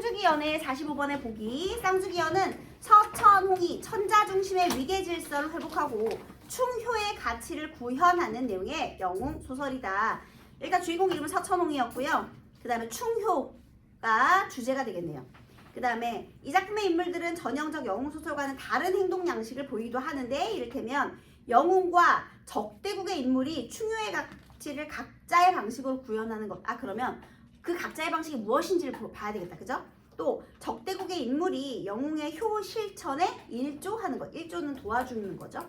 쌍주기연의 45번의 보기. 쌍주기연은 서천홍이 천자 중심의 위계 질서를 회복하고 충효의 가치를 구현하는 내용의 영웅 소설이다. 일단 주인공 이름은 서천홍이었고요. 그 다음에 충효가 주제가 되겠네요. 그 다음에 이 작품의 인물들은 전형적 영웅 소설과는 다른 행동 양식을 보이기도 하는데, 이를테면 영웅과 적대국의 인물이 충효의 가치를 각자의 방식으로 구현하는 것. 그러면 그 각자의 방식이 무엇인지를 봐야 되겠다. 그죠? 또 적대국의 인물이 영웅의 효 실천에 일조하는 것. 일조는 도와주는 거죠.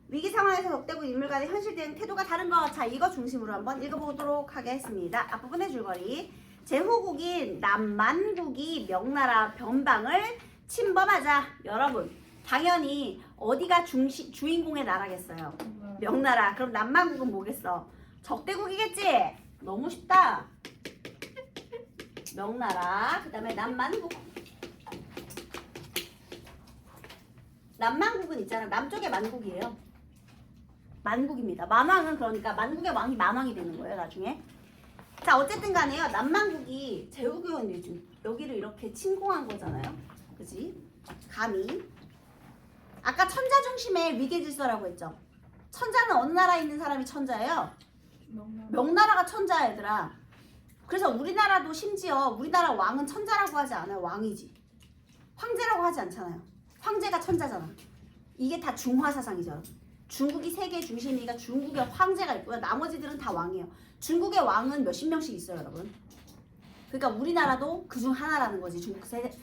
위기 상황에서 적대국 인물 간의 현실 대응 태도가 다른 것. 자, 이거 중심으로 한번 읽어보도록 하겠습니다. 앞부분의 줄거리. 제후국인 남만국이 명나라 변방을 침범하자. 여러분, 당연히 어디가 주인공의 나라겠어요? 명나라. 그럼 남만국은 뭐겠어? 적대국이겠지? 너무 쉽다. 명나라. 그 다음에 남만국. 남만국은 있잖아. 남쪽의 만국이에요. 만국입니다. 만왕은 그러니까 만국의 왕이 만왕이 되는 거예요, 나중에. 자, 어쨌든 간에요. 남만국이 제후국은 지금 여기를 이렇게 침공한 거잖아요. 그지? 감히. 아까 천자 중심의 위계 질서라고 했죠. 천자는 어느 나라에 있는 사람이 천자예요? 명나라가 천자야, 얘들아. 그래서 우리나라도 심지어 우리나라 왕은 천자라고 하지 않아요. 왕이지. 황제라고 하지 않잖아요. 황제가 천자잖아. 이게 다 중화 사상이죠. 중국이 세계 중심이니까 중국에 황제가 있고요. 나머지들은 다 왕이에요. 중국의 왕은 몇십 명씩 있어요, 여러분. 그러니까 우리나라도 그중 하나라는 거지.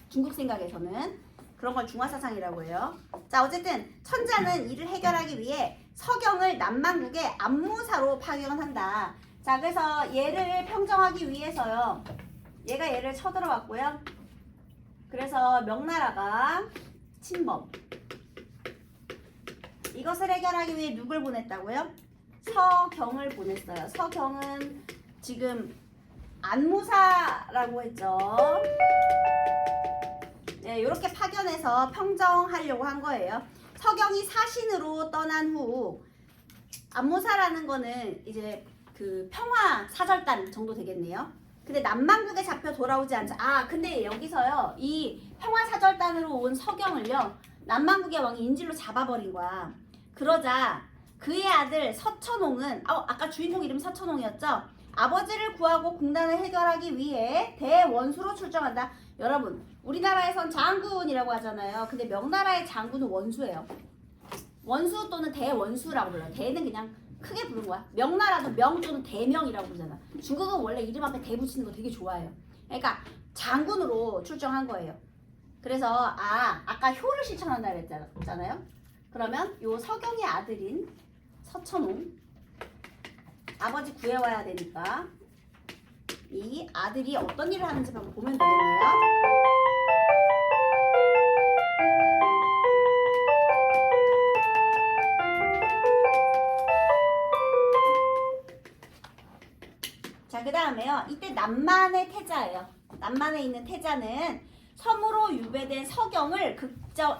중국 생각에서는. 그런 걸 중화 사상이라고 해요. 자, 어쨌든 천자는 이를 해결하기 위해 서경을 남만국의 안무사로 파견한다. 자, 그래서 얘를 평정하기 위해서요. 얘가 얘를 쳐들어왔고요. 그래서 명나라가 침범. 이것을 해결하기 위해 누굴 보냈다고요? 서경을 보냈어요. 서경은 지금 안무사라고 했죠. 네, 이렇게 파견해서 평정하려고 한 거예요. 서경이 사신으로 떠난 후 안무사라는 거는 이제 그 평화 사절단 정도 되겠네요. 근데 남만국에 잡혀 돌아오지 않죠. 근데 여기서요, 이 평화 사절단으로 온 서경을요, 남만국의 왕이 인질로 잡아버린 거야. 그러자 그의 아들 서천홍은 아까 주인공 이름 서천홍이었죠. 아버지를 구하고 공난을 해결하기 위해 대원수로 출정한다. 여러분, 우리나라에선 장군이라고 하잖아요. 근데 명나라의 장군은 원수예요. 원수 또는 대원수라고 불러요. 대는 그냥 크게 부른 거야. 명나라도 명 또는 대명이라고 부르잖아. 중국은 원래 이름 앞에 대 붙이는 거 되게 좋아해요. 그러니까 장군으로 출정한 거예요. 그래서 아까 효를 실천한다 그랬잖아요. 그러면 요 서경의 아들인 서천홍, 아버지 구해와야 되니까 이 아들이 어떤 일을 하는지 한번 보면 되겠네요. 자, 그 다음에요. 이때 남만의 태자예요. 남만에 있는 태자는 섬으로 유배된 서경을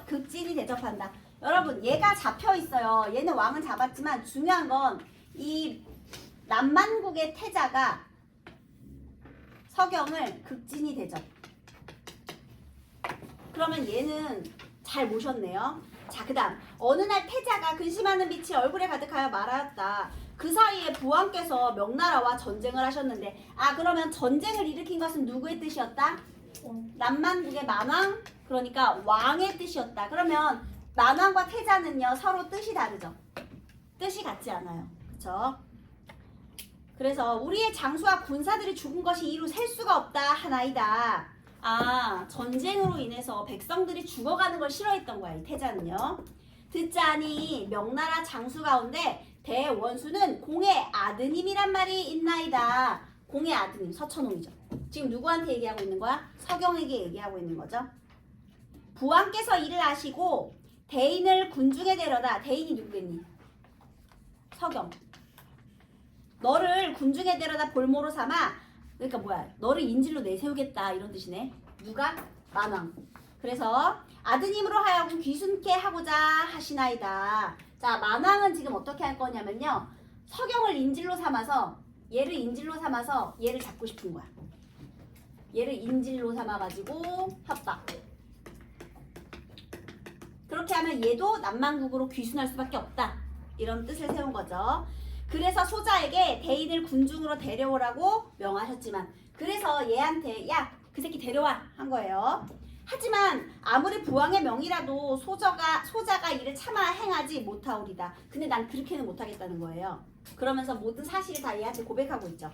극진히 대접한다. 여러분, 얘가 잡혀 있어요. 얘는 왕은 잡았지만 중요한 건 이 남만국의 태자가 서경을 극진히 대접. 그러면 얘는 잘 모셨네요. 자, 그 다음 어느 날 태자가 근심하는 빛이 얼굴에 가득하여 말하였다. 그 사이에 부왕께서 명나라와 전쟁을 하셨는데, 그러면 전쟁을 일으킨 것은 누구의 뜻이었다? 남만국의 만왕, 그러니까 왕의 뜻이었다. 그러면 만왕과 태자는요, 서로 뜻이 다르죠. 뜻이 같지 않아요. 그쵸? 그래서 우리의 장수와 군사들이 죽은 것이 이루 셀 수가 없다 하나이다. 전쟁으로 인해서 백성들이 죽어가는 걸 싫어했던 거야, 이 태자는요. 듣자니 명나라 장수 가운데 대원수는 공의 아드님이란 말이 있나이다. 공의 아드님, 서천홍이죠. 지금 누구한테 얘기하고 있는 거야? 서경에게 얘기하고 있는 거죠. 부왕께서 이를 아시고 대인을 군중에 데려다. 대인이 누구겠니? 서경. 너를 군중에 데려다 볼모로 삼아. 그러니까 뭐야? 너를 인질로 내세우겠다, 이런 뜻이네. 누가? 만왕. 그래서 아드님으로 하여금 귀순케 하고자 하시나이다. 자, 만왕은 지금 어떻게 할 거냐면요, 서경을 인질로 삼아서 얘를 잡고 싶은 거야. 얘를 인질로 삼아가지고 협박. 그렇게 하면 얘도 남만국으로 귀순할 수밖에 없다. 이런 뜻을 세운 거죠. 그래서 소자에게 대인을 군중으로 데려오라고 명하셨지만, 그래서 얘한테 야, 그 새끼 데려와 한 거예요. 하지만 아무리 부왕의 명이라도 소자가 이를 차마 행하지 못하오리다. 근데 난 그렇게는 못하겠다는 거예요. 그러면서 모든 사실을 다 얘한테 고백하고 있죠.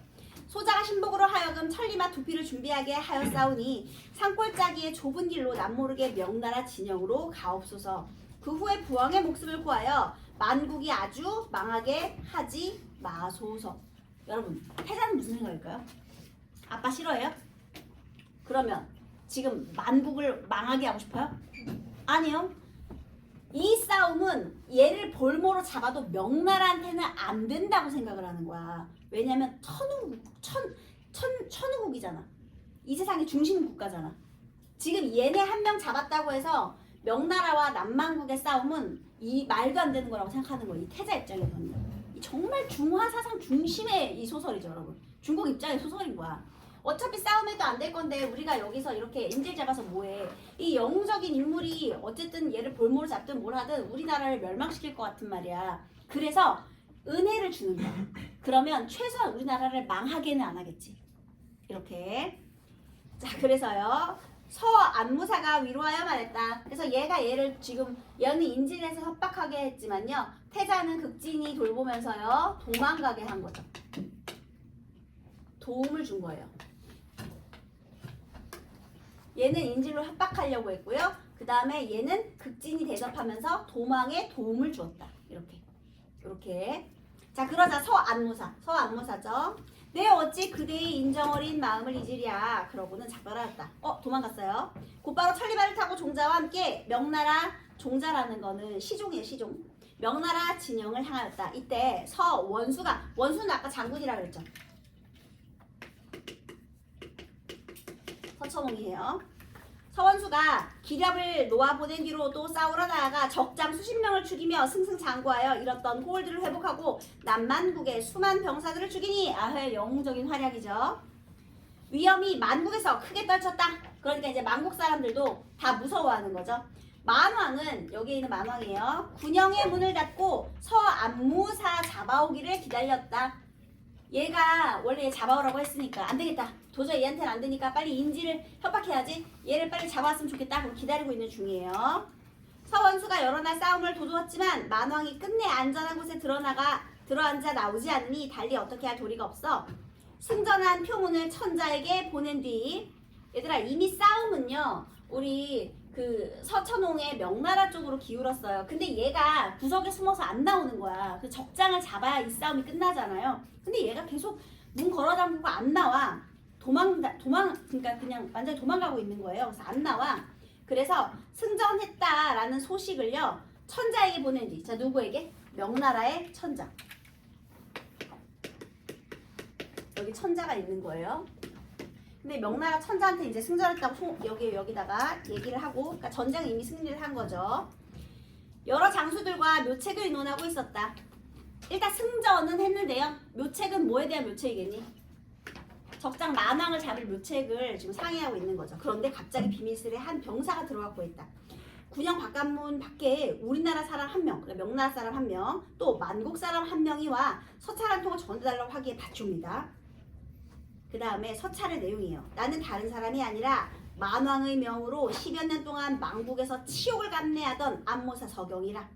소자가 신복으로 하여금 천리마 두피를 준비하게 하였사오니 산골짜기의 좁은 길로 남모르게 명나라 진영으로 가옵소서. 그 후에 부왕의 목숨을 구하여 만국이 아주 망하게 하지 마소서. 여러분, 태자는 무슨 생각일까요? 아빠 싫어해요? 그러면 지금 만국을 망하게 하고 싶어요? 아니요. 이 싸움은 얘를 볼모로 잡아도 명나라한테는 안 된다고 생각을 하는 거야. 왜냐면 천우국이잖아. 이 세상의 중심 국가잖아. 지금 얘네 한 명 잡았다고 해서 명나라와 남만국의 싸움은 이 말도 안 되는 거라고 생각하는 거예요. 이 태자 입장에서는. 정말 중화 사상 중심의 이 소설이죠, 여러분. 중국 입장의 소설인 거야. 어차피 싸움해도 안 될 건데 우리가 여기서 이렇게 인질 잡아서 뭐해. 이 영웅적인 인물이 어쨌든 얘를 볼모로 잡든 뭘 하든 우리나라를 멸망시킬 것 같은 말이야. 그래서 은혜를 주는 거야. 그러면 최소한 우리나라를 망하게는 안 하겠지. 이렇게. 자, 그래서요. 서안무사가 위로하여 말했다. 그래서 얘를 지금 얘는 인질해서 협박하게 했지만요. 태자는 극진히 돌보면서요. 도망가게 한 거죠. 도움을 준 거예요. 얘는 인질로 협박하려고 했고요. 그 다음에 얘는 극진히 대접하면서 도망에 도움을 주었다. 이렇게. 자, 그러자 서안무사죠. 내 어찌 그대의 인정어린 마음을 잊으랴. 그러고는 작별하였다. 도망갔어요. 곧바로 천리발을 타고 종자와 함께 명나라, 종자라는 거는 시종이에요, 시종. 명나라 진영을 향하였다. 이때 원수는 아까 장군이라 그랬죠. 서천홍이에요. 서원수가 기렵을 놓아보낸 뒤로 또 싸우러 나아가 적장 수십 명을 죽이며 승승장구하여 잃었던 고을들을 회복하고 남만국의 수만 병사들을 죽이니 영웅적인 활약이죠. 위험이 만국에서 크게 떨쳤다. 그러니까 이제 만국 사람들도 다 무서워하는 거죠. 만왕은 여기에 있는 만왕이에요. 군영의 문을 닫고 서안무사 잡아오기를 기다렸다. 얘가 원래 얘 잡아오라고 했으니까 안 되겠다. 도저히 얘한테는 안 되니까 빨리 인질을 협박해야지. 얘를 빨리 잡아왔으면 좋겠다. 그럼 기다리고 있는 중이에요. 서원수가 여러 날 싸움을 도두었지만 만왕이 끝내 안전한 곳에 들어앉아 나오지 않으니 달리 어떻게 할 도리가 없어 승전한 표문을 천자에게 보낸 뒤, 얘들아 이미 싸움은요 우리 그 서천홍의 명나라 쪽으로 기울었어요. 근데 얘가 구석에 숨어서 안 나오는 거야. 그 적장을 잡아야 이 싸움이 끝나잖아요. 근데 얘가 계속 문 걸어 잠그고 안 나와. 그러니까 그냥 완전히 도망가고 있는 거예요. 그래서 안 나와. 그래서 승전했다라는 소식을요 천자에게 보낸 뒤, 자 누구에게? 명나라의 천자. 여기 천자가 있는 거예요. 근데 명나라 천자한테 이제 승전했다고 여기다가 얘기를 하고, 그러니까 전쟁은 이미 승리를 한 거죠. 여러 장수들과 묘책을 의논하고 있었다. 일단 승전은 했는데요. 묘책은 뭐에 대한 묘책이겠니? 적장 만왕을 잡을 묘책을 지금 상의하고 있는 거죠. 그런데 갑자기 비밀스레 한 병사가 들어가고 있다. 군영 바깥문 밖에 우리나라 사람 한 명, 명나라 사람 한 명, 또 만국 사람 한 명이 와 서찰 한 통을 전해달라고 하기에 받줍니다. 그 다음에 서찰의 내용이에요. 나는 다른 사람이 아니라 만왕의 명으로 10여 년 동안 만국에서 치욕을 감내하던 안모사 서경이라.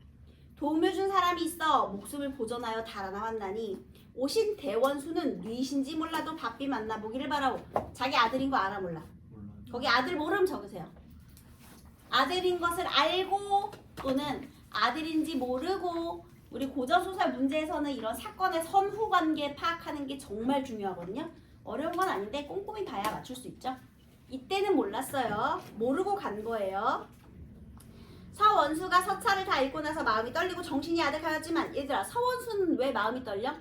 도움을 준 사람이 있어 목숨을 보존하여 달아나왔나니 오신 대원수는 누이신지 몰라도 바삐 만나보기를 바라오. 자기 아들인 거 알아 몰라? 거기 아들 모름 적으세요. 아들인 것을 알고 또는 아들인지 모르고, 우리 고전소설 문제에서는 이런 사건의 선후관계 파악하는 게 정말 중요하거든요. 어려운 건 아닌데 꼼꼼히 봐야 맞출 수 있죠. 이때는 몰랐어요. 모르고 간 거예요. 서원수가 서찰을 다 읽고 나서 마음이 떨리고 정신이 아득하였지만, 얘들아 서원수는 왜 마음이 떨려?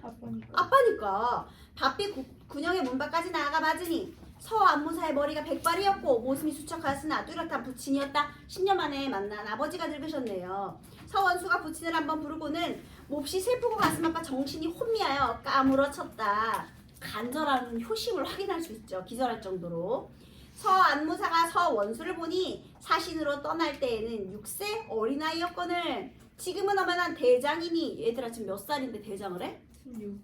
아빠니까. 바삐 군영의 문 밖까지 나아가 맞으니 서안무사의 머리가 백발이었고 모습이 수척하였으나 뚜렷한 부친이었다. 10년 만에 만난 아버지가 늙으셨네요. 서원수가 부친을 한번 부르고는 몹시 슬프고 가슴 아파 정신이 혼미하여 까무러쳤다. 간절한 효심을 확인할 수 있죠. 기절할 정도로. 서안무사가 서원수를 보니 사신으로 떠날 때에는 6세 어린아이였거늘 지금은 어머난 대장이니. 얘들아 지금 몇 살인데 대장을 해? 16,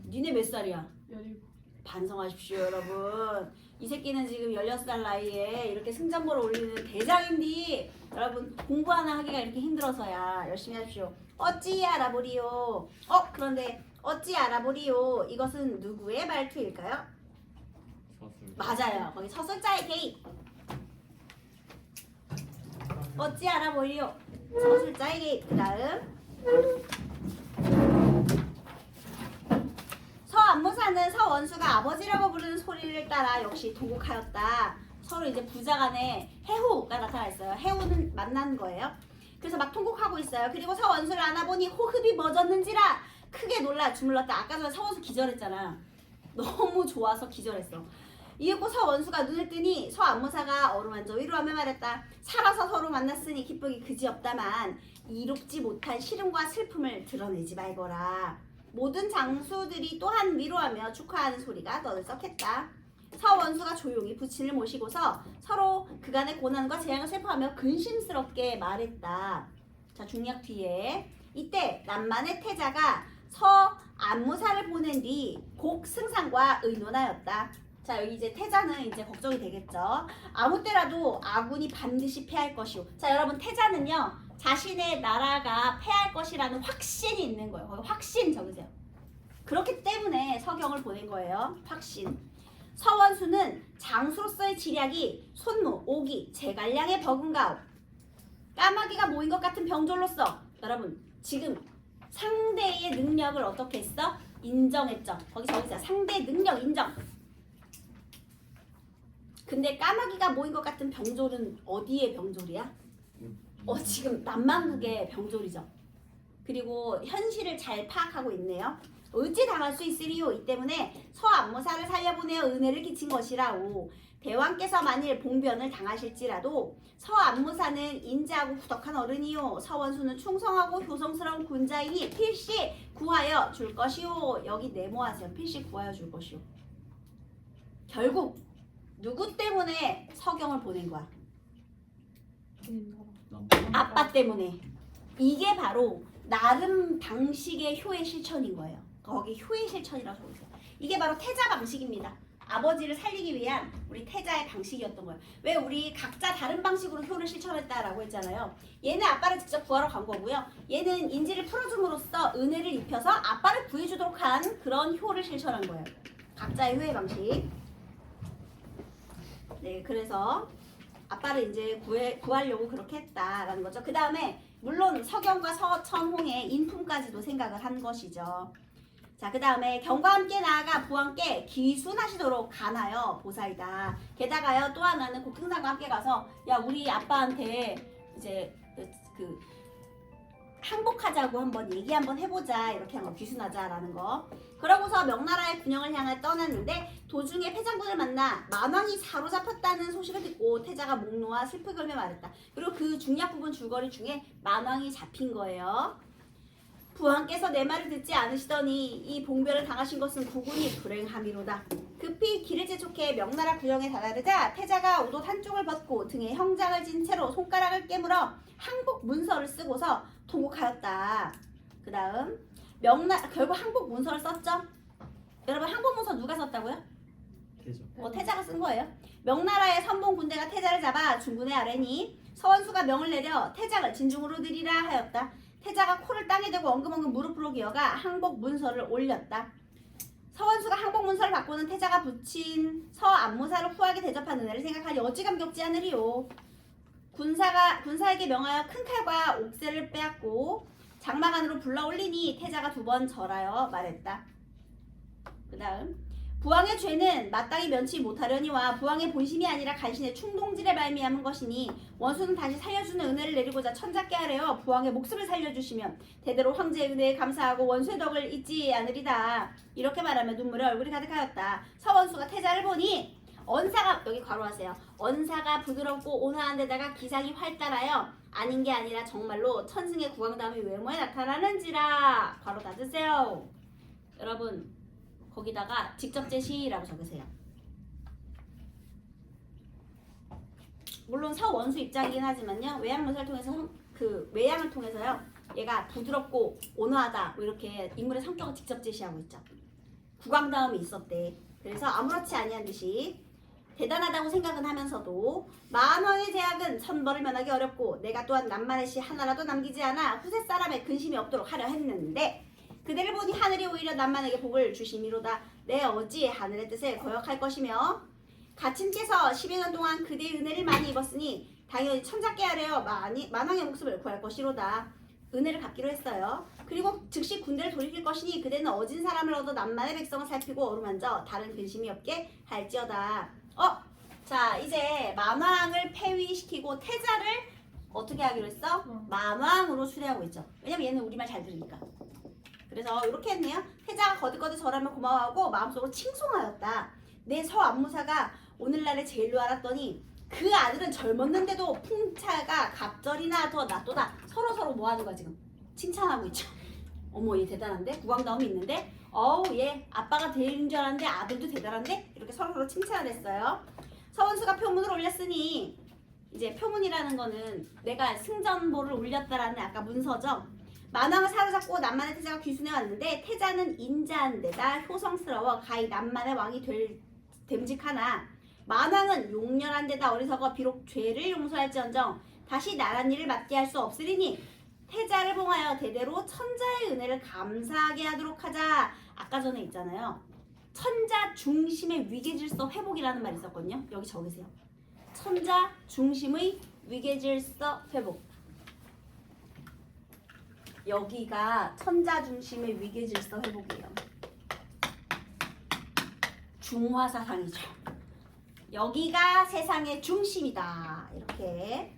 니네 몇 살이야? 17. 반성하십시오 여러분. 이 새끼는 지금 16살 나이에 이렇게 승전보를 올리는 대장인데 여러분 공부 하나 하기가 이렇게 힘들어서야. 열심히 하십시오. 어찌 알아보리요. 그런데 어찌 알아보리요. 이것은 누구의 말투일까요? 서술. 맞아요. 거기 서술자의 개입. 어찌 알아보리요. 서술자의 개입. 그 다음 서안무사는 서원수가 아버지라고 부르는 소리를 따라 역시 통곡하였다. 서로 이제 부자간에 해후가 나타나 있어요. 해후는 만난 거예요. 그래서 막 통곡하고 있어요. 그리고 서원수를 안아보니 호흡이 멎었는지라 크게 놀라 주물렀다. 아까 전에 서원수 기절했잖아. 너무 좋아서 기절했어. 이윽고 서원수가 눈을 뜨니 서안무사가 어루만져 위로하며 말했다. 살아서 서로 만났으니 기쁘기 그지없다만 이롭지 못한 시름과 슬픔을 드러내지 말거라. 모든 장수들이 또한 위로하며 축하하는 소리가 떠들썩했다. 서원수가 조용히 부친을 모시고서 서로 그간의 고난과 재앙을 슬퍼하며 근심스럽게 말했다. 자, 중략 뒤에 이때 남만의 태자가 서안무사를 보낸 뒤 곡승상과 의논하였다. 자, 여기 이제 태자는 이제 걱정이 되겠죠. 아무 때라도 아군이 반드시 패할 것이오. 자, 여러분 태자는요 자신의 나라가 패할 것이라는 확신이 있는 거예요. 거기 확신 적으세요. 그렇기 때문에 서경을 보낸 거예요. 확신. 서원수는 장수로서의 지략이 손무, 오기, 제갈량에 버금가오. 까마귀가 모인 것 같은 병졸로서 여러분 지금 상대의 능력을 어떻게 했어? 인정했죠. 거기 적으세요. 상대의 능력 인정. 근데 까마귀가 모인 것 같은 병졸은 어디의 병졸이야? 지금 남만국의 병졸이죠. 그리고 현실을 잘 파악하고 있네요. 어찌 당할 수 있으리요. 이 때문에 서안무사를 살려보내어 은혜를 끼친 것이라오. 대왕께서 만일 봉변을 당하실지라도 서안무사는 인자하고 후덕한 어른이요. 서원수는 충성하고 효성스러운 군자이니 필시 구하여 줄 것이요. 여기 네모하세요. 필시 구하여 줄 것이요. 결국 누구 때문에 서경을 보낸 거야? 아빠 때문에. 이게 바로 나름 방식의 효의 실천인 거예요. 거기 효의 실천이라고 적으세요. 이게 바로 태자 방식입니다. 아버지를 살리기 위한 우리 태자의 방식이었던 거예요. 왜 우리 각자 다른 방식으로 효를 실천했다라고 했잖아요. 얘는 아빠를 직접 구하러 간 거고요. 얘는 인지를 풀어줌으로써 은혜를 입혀서 아빠를 구해주도록 한 그런 효를 실천한 거예요. 각자의 효의 방식. 네, 그래서 아빠를 이제 구하려고 그렇게 했다라는 거죠. 그 다음에 물론 서경과 서천홍의 인품까지도 생각을 한 것이죠. 자, 그 다음에 경과 함께 나아가 부왕께 기순하시도록 가나요 보사이다. 게다가요 또 하나는 곡흥상과 함께 가서 야 우리 아빠한테 이제 그 항복하자고 한번 얘기 한번 해보자 이렇게 한 거 귀순하자라는 거. 그러고서 명나라의 군영을 향해 떠났는데 도중에 패장군을 만나 만왕이 사로잡혔다는 소식을 듣고 태자가 목 놓아 슬프걸며 말했다. 그리고 그 중약 부분 줄거리 중에 만왕이 잡힌 거예요. 부왕께서 내 말을 듣지 않으시더니 이 봉변을 당하신 것은 국운이 불행함이로다. 급히 길을 재촉해 명나라 구령에 다다르자 태자가 옷 한쪽을 벗고 등에 형장을 진 채로 손가락을 깨물어 항복 문서를 쓰고서 통곡하였다. 그 다음 결국 항복 문서를 썼죠. 여러분 항복 문서 누가 썼다고요? 태자가 쓴 거예요. 명나라의 선봉 군대가 태자를 잡아 중군의 아래니 서원수가 명을 내려 태자를 진중으로 들이라 하였다. 태자가 코를 땅에 대고 엉금엉금 무릎으로 기어가 항복 문서를 올렸다. 서원수가 항복 문서를 받고는 태자가 붙인 서안무사를 후하게 대접한 은혜를 생각하니 어찌 감격지 않으리요. 군사에게 명하여 큰 칼과 옥새를 빼앗고 장막 안으로 불러 올리니 태자가 2번 절하여 말했다. 그 다음 부왕의 죄는 마땅히 면치 못하려니와 부왕의 본심이 아니라 간신의 충동질에 말미암은 것이니 원수는 다시 살려주는 은혜를 내리고자 천작게 하래요. 부왕의 목숨을 살려주시면 대대로 황제의 은혜에 감사하고 원수의 덕을 잊지 않으리다. 이렇게 말하며 눈물에 얼굴이 가득하였다. 서원수가 태자를 보니 언사가 여기 괄호하세요. 언사가 부드럽고 온화한 데다가 기상이 활달하여 아닌 게 아니라 정말로 천승의 국왕다움이 외모에 나타나는지라. 괄호 닫으세요. 여러분 거기다가 직접 제시라고 적으세요. 물론 서원수 입장이긴 하지만요. 외양문서를 통해서 그 외양을 통해서요. 얘가 부드럽고 온화하다 뭐 이렇게 인물의 성격을 직접 제시하고 있죠. 국왕다움이 있었대. 그래서 아무렇지 아니한 듯이 대단하다고 생각은 하면서도 만왕의 제약은 천벌을 면하기 어렵고 내가 또한 남만의 씨 하나라도 남기지 않아 후세 사람의 근심이 없도록 하려 했는데 그대를 보니 하늘이 오히려 남만에게 복을 주심이로다. 내 어찌 하늘의 뜻을 거역할 것이며 가친께서 10여 년 동안 그대의 은혜를 많이 입었으니 당연히 천자께 아뢰어 만왕의 목숨을 구할 것이로다. 은혜를 갚기로 했어요. 그리고 즉시 군대를 돌이킬 것이니 그대는 어진 사람을 얻어 남만의 백성을 살피고 어루만져 다른 근심이 없게 할지어다. 자 이제 만왕을 폐위시키고 태자를 어떻게 하기로 했어? 만왕으로 수레하고 있죠. 왜냐면 얘는 우리말 잘 들으니까. 그래서 이렇게 했네요. 태자가 거듭거듭 절하며 고마워하고 마음속으로 칭송하였다. 내 서안무사가 오늘날에 제일로 알았더니 그 아들은 젊었는데도 풍차가 갑절이나 더 낫도다. 서로 뭐 하는 거야 지금? 칭찬하고 있죠. 어머 얘 대단한데? 국왕다움이 있는데? 얘 아빠가 대인인 줄 알았는데 아들도 대단한데? 이렇게 서로 칭찬을 했어요. 서원수가 표문을 올렸으니 이제 표문이라는 거는 내가 승전보를 올렸다라는 아까 문서죠. 만왕을 사로잡고 남만의 태자가 귀순해 왔는데 태자는 인자한 데다 효성스러워 가히 남만의 왕이 됨직하나 만왕은 용렬한 데다 어리석어 비록 죄를 용서할지언정 다시 나란 일을 맡게 할 수 없으리니 태자를 봉하여 대대로 천자의 은혜를 감사하게 하도록 하자. 아까 전에 있잖아요. 천자 중심의 위계질서 회복이라는 말이 있었거든요. 여기 적으세요. 천자 중심의 위계질서 회복. 여기가 천자 중심의 위계질서 회복이에요. 중화사상이죠. 여기가 세상의 중심이다. 이렇게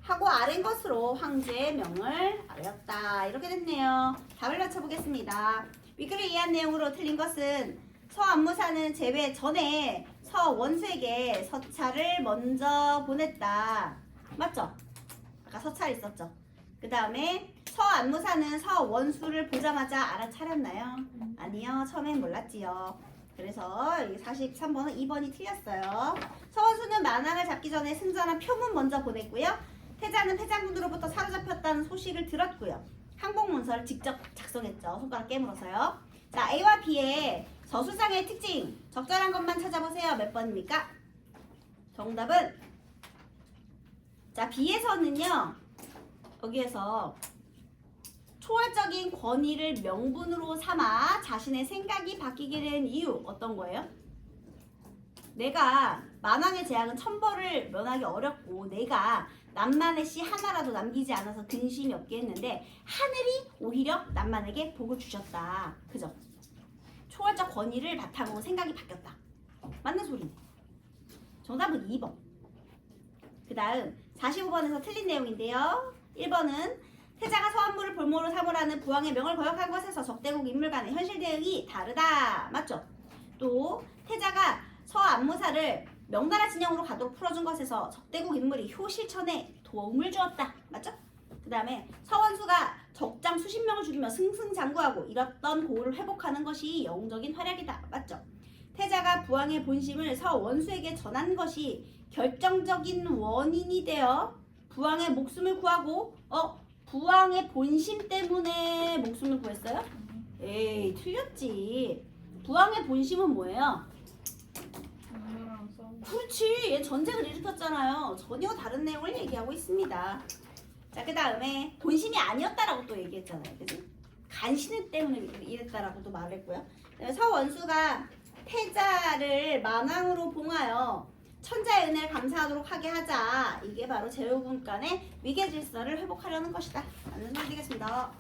하고 아랜 것으로 황제의 명을 아뢰었다. 이렇게 됐네요. 답을 맞춰보겠습니다. 위글을 이해한 내용으로 틀린 것은 서안무사는 제외 전에 서원수에게 서찰을 먼저 보냈다. 맞죠? 아까 서찰 있었죠? 그 다음에 서안무사는 서원수를 보자마자 알아차렸나요? 아니요. 처음엔 몰랐지요. 그래서 43번은 2번이 틀렸어요. 서원수는 만왕을 잡기 전에 승전한 표문 먼저 보냈고요. 태자는 패장군으로부터 사로잡혔다는 소식을 들었고요. 항복문서를 직접 작성했죠. 손가락 깨물어서요. 자, A와 B의 저술상의 특징 적절한 것만 찾아보세요. 몇 번입니까? 정답은 자 B에서는요. 여기에서 초월적인 권위를 명분으로 삼아 자신의 생각이 바뀌게 된 이유 어떤 거예요? 내가 만왕의 제약은 천벌을 면하기 어렵고 내가 남만의 씨 하나라도 남기지 않아서 근심이 없게 했는데 하늘이 오히려 남만에게 복을 주셨다. 그죠? 초월적 권위를 바탕으로 생각이 바뀌었다. 맞는 소리네. 정답은 2번. 그 다음 45번에서 틀린 내용인데요. 1번은 태자가 서안무를 볼모로 삼으라는 부왕의 명을 거역한 것에서 적대국 인물 간의 현실 대응이 다르다. 맞죠? 또 태자가 서안무사를 명나라 진영으로 가도록 풀어준 것에서 적대국 인물이 효실천에 도움을 주었다. 맞죠? 그 다음에 서원수가 적장 수십 명을 죽이며 승승장구하고 잃었던 고을을 회복하는 것이 영웅적인 활약이다. 맞죠? 태자가 부왕의 본심을 서원수에게 전한 것이 결정적인 원인이 되어 부왕의 목숨을 구하고 부왕의 본심 때문에 목숨을 구했어요? 에이 틀렸지. 부왕의 본심은 뭐예요? 그렇지. 얘 전쟁을 일으켰잖아요. 전혀 다른 내용을 얘기하고 있습니다. 자, 그 다음에 본심이 아니었다라고 또 얘기했잖아요. 그지? 간신 때문에 이랬다라고 또 말했고요. 서원수가 태자를 만왕으로 봉하여 천자의 은혜를 감사하도록 하게 하자. 이게 바로 제후군 간의 위계질서를 회복하려는 것이다. 라는 소리 되겠습니다.